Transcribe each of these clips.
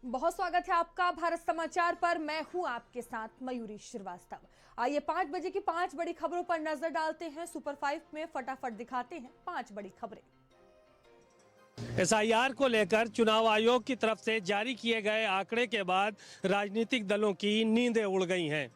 बहुत स्वागत है आपका भारत समाचार पर। मैं हूं आपके साथ मयूरी श्रीवास्तव। आइए 5 बजे की 5 बड़ी खबरों पर नजर डालते हैं। सुपर 5 में फटाफट दिखाते हैं 5 बड़ी खबरें। एसआईआर को लेकर चुनाव आयोग की तरफ से जारी किए गए आंकड़े के बाद राजनीतिक दलों की नींदें उड़ गई हैं।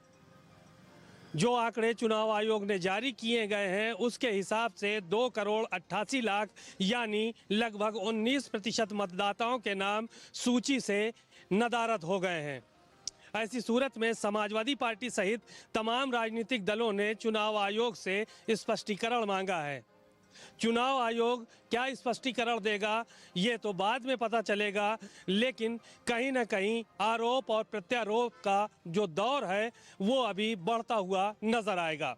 जो आंकड़े चुनाव आयोग ने जारी किए गए हैं उसके हिसाब से 2,88,00,000 यानी लगभग 19% मतदाताओं के नाम सूची से नदारद हो गए हैं। ऐसी सूरत में समाजवादी पार्टी सहित तमाम राजनीतिक दलों ने चुनाव आयोग से स्पष्टीकरण मांगा है। चुनाव आयोग क्या स्पष्टीकरण देगा ये तो बाद में पता चलेगा, लेकिन कहीं ना कहीं आरोप और प्रत्यारोप का जो दौर है वो अभी बढ़ता हुआ नजर आएगा।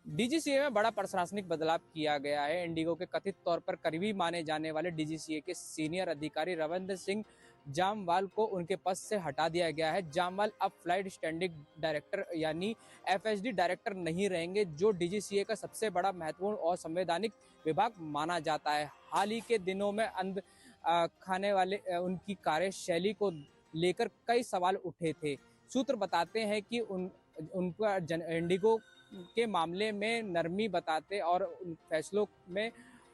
डीजीसीए में बड़ा प्रशासनिक बदलाव किया गया है। इंडिगो के कथित तौर पर करीबी माने जाने वाले डीजीसीए के सीनियर अधिकारी रविंद्र सिंह जामवाल को उनके पद से हटा दिया गया है। जामवाल अब फ्लाइट स्टैंडिंग डायरेक्टर यानी एफएसडी डायरेक्टर नहीं रहेंगे, जो डीजीसीए का सबसे बड़ा महत्वपूर्ण और संवैधानिक विभाग माना जाता है। हाल ही के दिनों में अंध खाने वाले उनकी कार्यशैली को लेकर कई सवाल उठे थे। सूत्र बताते हैं कि उनका इंडिगो के मामले में नरमी बताते और उन फैसलों में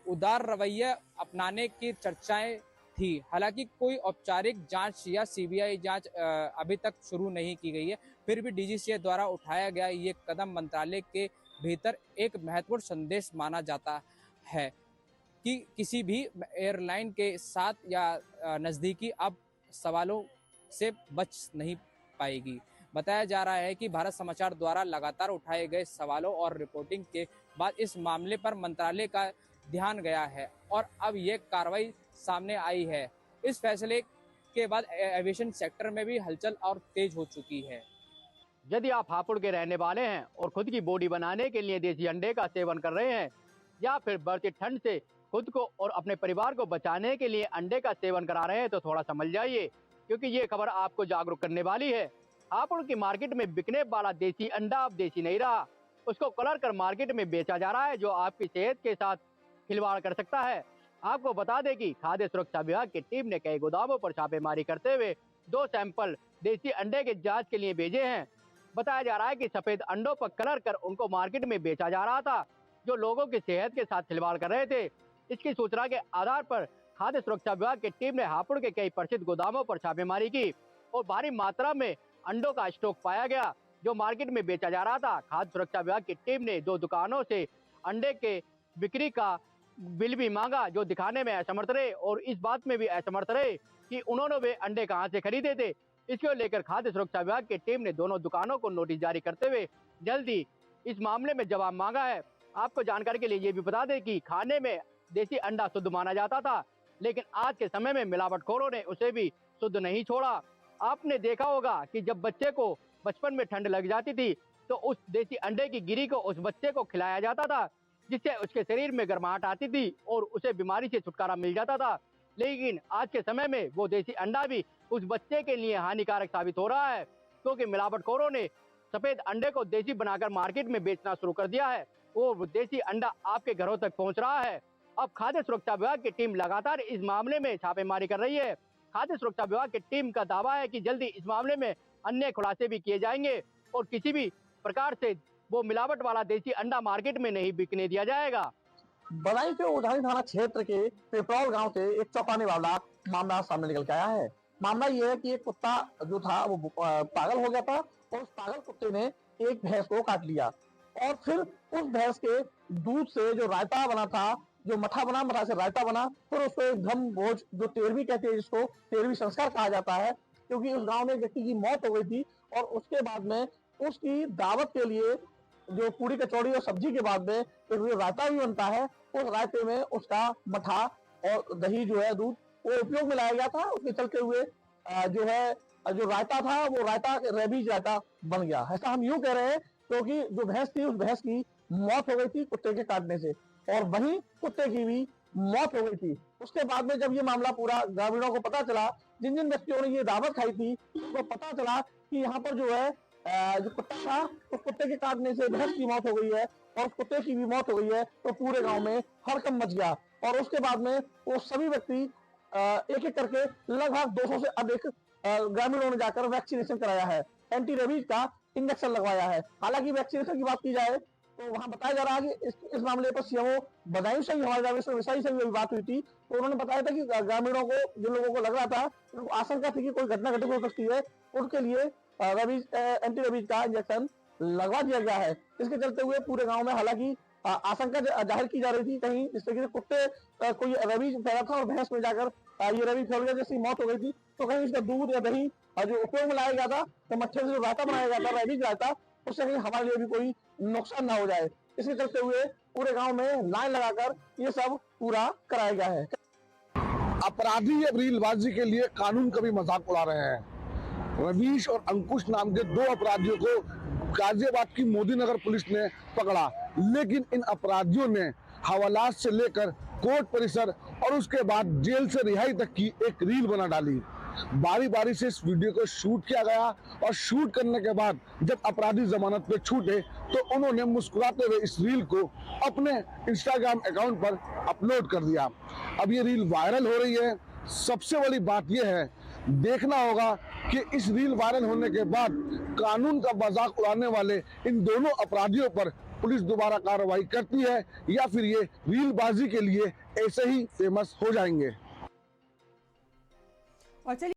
उदार रवैया अपनाने की चर्चाएं थी। हालांकि कोई औपचारिक जांच या सीबीआई जांच अभी तक शुरू नहीं की गई है। फिर भी डीजीसीए द्वारा उठाया गया ये कदम मंत्रालय के भीतर एक महत्वपूर्ण संदेश माना जाता है कि किसी भी एयरलाइन के साथ या नजदीकी अब सवालों से बच नहीं पाएगी। बताया जा रहा है कि भारत समाचार द्वारा लगातार उठाए गए सवालों और रिपोर्टिंग के बाद इस मामले पर मंत्रालय का ध्यान गया है और अब ये कार्रवाई सामने आई है। इस फैसले के बाद एविएशन सेक्टर में भी हलचल और तेज हो चुकी है। यदि आप हापुड़ के रहने वाले हैं और खुद की बॉडी बनाने के लिए देसी अंडे का सेवन कर रहे हैं या फिर बढ़ती ठंड से खुद को और अपने परिवार को बचाने के लिए अंडे का सेवन करा रहे हैं तो थोड़ा समझ जाइए, क्योंकि ये खबर आपको जागरूक करने वाली है। हापुड़ की मार्केट में बिकने वाला देसी अंडा अब देसी नहीं रहा, उसको कलर कर मार्केट में बेचा जा रहा है, जो आपकी सेहत के साथ खिलवाड़ कर सकता है। आपको बता दें कि खाद्य सुरक्षा विभाग की टीम ने कई गोदामों पर छापेमारी करते हुए 2 सैंपल देसी अंडे के जांच के लिए भेजे हैं। बताया जा रहा है कि सफेद अंडों पर कलर कर उनको मार्केट में बेचा जा रहा था, जो लोगों की सेहत के साथ खिलवाड़ कर रहे थे। इसकी सूचना के आधार पर खाद्य सुरक्षा विभाग की टीम ने हापुड़ के कई प्रसिद्ध गोदामों पर छापेमारी की और भारी मात्रा में अंडों का स्टॉक पाया गया, जो मार्केट में बेचा जा रहा था। खाद्य सुरक्षा विभाग की टीम ने 2 दुकानों से अंडे के बिक्री का बिल भी मांगा, जो दिखाने में असमर्थ रहे और इस बात में भी असमर्थ रहे कि उन्होंने वे अंडे कहां से खरीदे थे। इसको लेकर खाद्य सुरक्षा विभाग की टीम ने दोनों दुकानों को नोटिस जारी करते हुए जल्दी इस मामले में जवाब मांगा है। आपको जानकारी के लिए ये भी बता दें कि खाने में देसी अंडा शुद्ध माना जाता था, लेकिन आज के समय में मिलावटखोरों ने उसे भी शुद्ध नहीं छोड़ा। आपने देखा होगा कि जब बच्चे को बचपन में ठंड लग जाती थी तो उस देसी अंडे की गिरी को उस बच्चे को खिलाया जाता था, जिससे उसके शरीर में गर्माहट आती थी और उसे बीमारी से छुटकारा मिल जाता था। लेकिन आज के समय में वो देसी अंडा भी उस बच्चे के लिए हानिकारक साबित हो रहा है, क्योंकि मिलावटखोरों ने सफेद अंडे को देसी बनाकर मार्केट में बेचना शुरू कर दिया है। वो देसी अंडा आपके घरों तक पहुंच रहा है। अब खाद्य सुरक्षा विभाग की टीम लगातार इस मामले में छापेमारी कर रही है। खाद्य सुरक्षा विभाग की टीम का दावा है कि जल्दी इस मामले में अन्य खुलासे भी किए जाएंगे और किसी भी प्रकार से वो मिलावट वाला देसी अंडा मार्केट में नहीं बिकने दिया जाएगा। बदायूं के उधारी थाना क्षेत्र के पिपरौल गांव से एक चौंकाने वाला मामला सामने निकल के आया है। मामला ये है कि एक कुत्ता जो था वो पागल हो गया था और उस पागल कुत्ते ने एक भैंस को काट लिया और फिर उस भैंस के दूध से जो रायता बना था, जो मठा बना, मठा से रायता बना, फिर उसको एक धम भोज जो 13वीं कहते हैं, जिसको 13वीं संस्कार कहा जाता है, क्योंकि उस गांव में एक व्यक्ति की मौत हो गई थी और उसके बाद में उसकी दावत के लिए जो पूरी कचौड़ी और सब्जी के बाद में जो रायता भी बनता है, उस रायते में उसका मठा और दही जो है दूध वो उपयोग में लाया गया था। उसके चलते हुए जो है जो रायता था वो रायता रेबीज रायता बन गया। ऐसा हम यूं कह रहे हैं क्योंकि जो भैंस थी उस भैंस की मौत हो गई थी कुत्ते के काटने से और वहीं कुत्ते की भी मौत हो गई थी। उसके बाद में जब ये मामला पूरा ग्रामीणों को पता चला, जिन जिन व्यक्तियों ने ये दावत खाई थी, तो पता चला कि यहाँ पर जो है जो कुत्ता था उस कुत्ते के काटने से भैंस की मौत हो गई है और उस कुत्ते की भी मौत हो गई है, तो पूरे गांव में हड़कंप मच गया और उसके बाद में वो सभी व्यक्ति एक एक करके लगभग 200 से अधिक ग्रामीणों ने जाकर वैक्सीनेशन कराया है, एंटी रेबीज का इंजेक्शन लगवाया है। हालांकि वैक्सीनेशन की बात की जाए तो वहां बताया जा रहा है कि इस मामले पर सीएमओ बदायूं से भी, हमारे रामेश्वर विशाई से भी बात हुई थी, तो उन्होंने बताया था कि ग्रामीणों को, जिन लोगों को लग रहा था, उनको आशंका थी कि कोई घटना घटित हो सकती है, उनके लिए एंटी रेबीज का इंजेक्शन लगवा दिया गया है। इसके चलते हुए पूरे गाँव में हालांकि आशंका जाहिर की जा रही थी कहीं इस तरीके से कुत्ते कोई रेबीज फैला था और भैंस में जाकर ये रेबीज फैल गया, जैसी मौत हो गई थी, तो कहीं इसका दूध या दही जो उपयोग में लाया गया था, तो मच्छर से जो रायता बनाया गया था, रेबीज रायता, उससे कहीं हमारे लिए भी कोई नुकसान ना हो जाए। इसके चलते हुए पूरे गांव में लाइन लगाकर ये सब पूरा कराया गया है। अपराधी अब रीलबाजी के लिए कानून का भी मजाक उड़ा रहे हैं। रवीश और अंकुश नाम के दो अपराधियों को गाजियाबाद की मोदी नगर पुलिस ने पकड़ा, लेकिन इन अपराधियों ने हवालात से लेकर कोर्ट परिसर और उसके बाद जेल से रिहाई तक की एक रील बना डाली। बारी बारी से इस वीडियो को शूट किया गया और शूट करने के बाद जब अपराधी जमानत पे छूटे तो उन्होंने मुस्कुराते हुए इस रील को अपने इंस्टाग्राम अकाउंट पर अपलोड कर दिया। अब ये रील वायरल हो रही है। सबसे बड़ी बात यह है, देखना होगा कि इस रील वायरल होने के बाद कानून का मजाक उड़ाने वाले इन दोनों अपराधियों पर पुलिस दोबारा कार्रवाई करती है या फिर ये रीलबाजी के लिए ऐसे ही फेमस हो जाएंगे। और चलिए